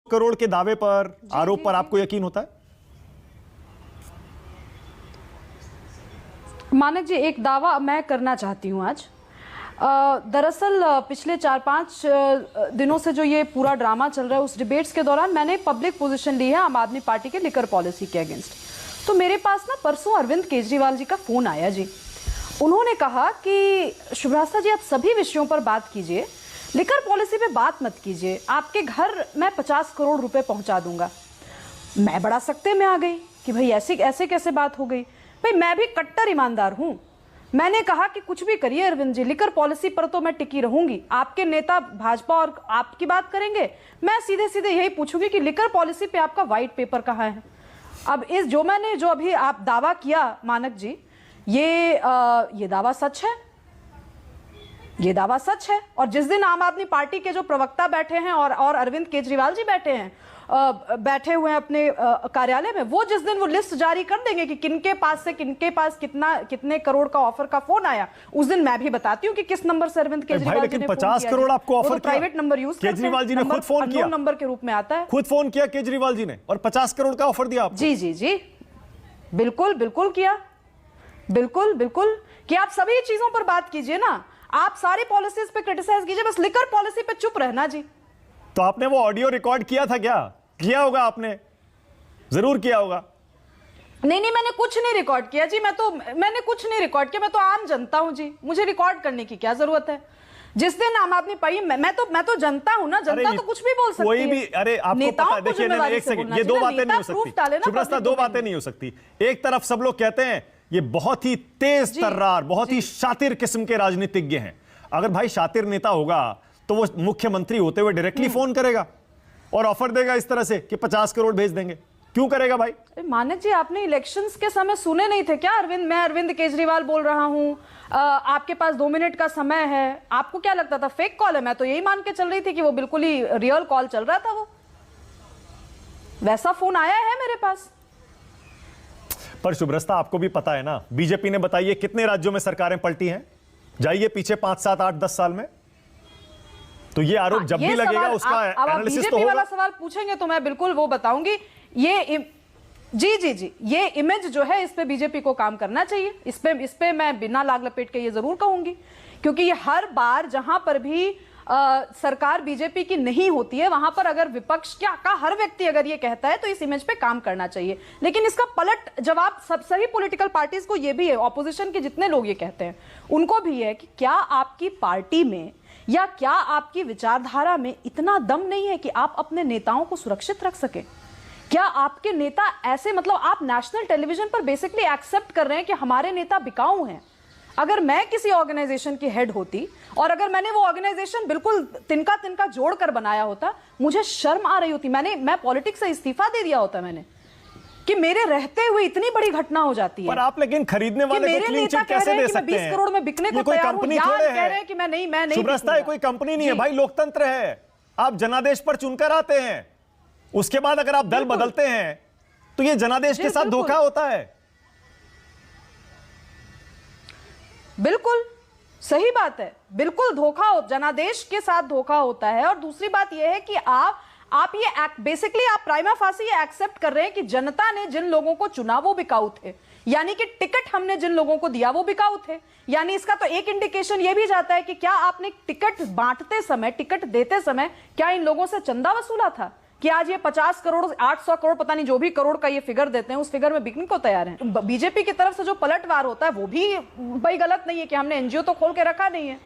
करोड़ के दावे पर, आरोप पर आपको यकीन होता है? मानक जी, एक दावा मैं करना चाहती हूँ आज। दरअसल पिछले 4-5 दिनों से जो ये पूरा ड्रामा चल रहा है, उस डिबेट्स के दौरान मैंने पब्लिक पोजीशन ली है आम आदमी पार्टी के लिकर पॉलिसी के अगेंस्ट। तो मेरे पास ना परसों अरविंद केजरीवाल जी का फोन आया जी। उन्होंने कहा कि शुभ्रास्ता जी, आप सभी विषयों पर बात कीजिए, लिकर पॉलिसी पे बात मत कीजिए, आपके घर मैं 50 करोड़ रुपए पहुंचा दूंगा। मैं बड़ा सख्ते में आ गई कि भाई ऐसे कैसे बात हो गई। भाई मैं भी कट्टर ईमानदार हूं। मैंने कहा कि कुछ भी करिए अरविंद जी, लिकर पॉलिसी पर तो मैं टिकी रहूंगी। आपके नेता भाजपा और आपकी बात करेंगे, मैं सीधे सीधे यही पूछूंगी कि लिकर पॉलिसी पे आपका व्हाइट पेपर कहाँ है। अब इस जो अभी आप दावा किया मानक जी, ये दावा सच है, ये दावा सच है। और जिस दिन आम आदमी पार्टी के जो प्रवक्ता बैठे हैं और अरविंद केजरीवाल जी बैठे हुए हैं अपने कार्यालय में, वो जिस दिन वो लिस्ट जारी कर देंगे कि किनके पास कितने करोड़ का ऑफर का फोन आया, उस दिन मैं भी बताती हूँ कि किस नंबर से अरविंद केजरीवाल जी ने 50 करोड़ आपको ऑफर किया। Private number use Kejriwal ji ने खुद फोन किया, नंबर के रूप में आता है, खुद फोन किया केजरीवाल जी ने और 50 करोड़ का ऑफर दिया आपको। जी, बिल्कुल किया, बिल्कुल कि आप सभी चीजों पर बात कीजिए ना, आप सारी पॉलिसीज पे क्रिटिसाइज कीजिए, बस लिकर पॉलिसी पे चुप रहना जी। तो आपने वो ऑडियो रिकॉर्ड किया था क्या? किया होगा आपने, जरूर किया होगा। नहीं, मैंने कुछ नहीं रिकॉर्ड किया जी। मैंने कुछ नहीं रिकॉर्ड किया। मैं तो आम जनता हूं जी, मुझे रिकॉर्ड करने की क्या जरूरत है। जिस दिन आम आदमी पार्टी, मैं तो जनता हूं ना, जनता तो कुछ भी बोल सकती है। कोई भी, अरे आपको पता है, देखिए एक सेकंड, ये दो बातें नहीं हो सकती शुभ्रस्ता, दो बातें नहीं हो सकती। एक तरफ सब लोग कहते हैं ये बहुत ही तेज तर्रार, बहुत ही शातिर किस्म के राजनीतिज्ञ हैं। अगर भाई शातिर नेता होगा तो वो मुख्यमंत्री होते हुए डायरेक्टली फोन करेगा और ऑफर देगा इस तरह से कि 50 करोड़ भेज देंगे। क्यों करेगा भाई? मानक जी, आपने इलेक्शंस के समय सुने नहीं थे क्या? मैं अरविंद केजरीवाल बोल रहा हूं, आपके पास 2 मिनट का समय है। आपको क्या लगता था फेक कॉल है? मैं तो यही मान के चल रही थी कि वो बिल्कुल ही रियल कॉल चल रहा था। वो वैसा फोन आया है मेरे पास। पर शुभ्रस्ता, आपको भी पता है ना, बीजेपी ने बताइए कितने राज्यों में सरकारें पलटी हैं, जाइए पीछे 5, 7, 8, 10 साल में। तो ये आरोप जब भी लगेगा उसका एनालिसिस तो होगा। वाला सवाल पूछेंगे तो मैं बिल्कुल वो बताऊंगी। जी, ये इमेज जो है, इस पे बीजेपी को काम करना चाहिए। इस पे मैं बिना लाग लपेट के ये जरूर कहूंगी, क्योंकि ये हर बार जहां पर भी सरकार बीजेपी की नहीं होती है, वहां पर अगर विपक्ष का हर व्यक्ति अगर ये कहता है तो इस इमेज पे काम करना चाहिए। लेकिन इसका पलट जवाब सब सभी पॉलिटिकल पार्टीज को ये भी है, ऑपोजिशन के जितने लोग ये कहते हैं उनको भी है कि क्या आपकी पार्टी में या क्या आपकी विचारधारा में इतना दम नहीं है कि आप अपने नेताओं को सुरक्षित रख सके? क्या आपके नेता ऐसे, मतलब आप नेशनल टेलीविजन पर बेसिकली एक्सेप्ट कर रहे हैं कि हमारे नेता बिकाऊ हैं? अगर मैं किसी ऑर्गेनाइजेशन की हेड होती और अगर मैंने वो ऑर्गेनाइजेशन बिल्कुल तिनका जोड़कर बनाया होता, मुझे शर्म आ रही होती। मैं पॉलिटिक्स से इस्तीफा दे दिया होता मैंने, कि मेरे रहते हुए इतनी बड़ी घटना हो जाती है। पर आप लेकिन खरीदने वाले को क्लीन चिट कैसे दे सकते हैं? 20 करोड़ में बिकने को तैयार हूं, यार कह रहे हैं कि मैं नहीं शुभ्रस्ता, ये कोई कंपनी नहीं है भाई, लोकतंत्र है। आप जनादेश पर चुनकर आते हैं, उसके बाद अगर आप दल बदलते हैं तो ये जनादेश के साथ धोखा होता है। बिल्कुल सही बात है, बिल्कुल जनादेश के साथ धोखा होता है। और दूसरी बात यह है कि आप ये बेसिकली आप प्राइमा फासी ये एक्सेप्ट कर रहे हैं कि जनता ने जिन लोगों को चुना वो बिकाऊ थे, यानी कि टिकट हमने जिन लोगों को दिया वो बिकाऊ थे। यानी इसका तो एक इंडिकेशन ये भी जाता है कि क्या आपने टिकट बांटते समय, टिकट देते समय क्या इन लोगों से चंदा वसूला था कि आज ये 50 करोड़ 800 करोड़ पता नहीं जो भी करोड़ का ये फिगर देते हैं, उस फिगर में बिकने को तैयार हैं। बीजेपी की तरफ से जो पलटवार होता है वो भी भाई गलत नहीं है कि हमने एनजीओ तो खोल के रखा नहीं है।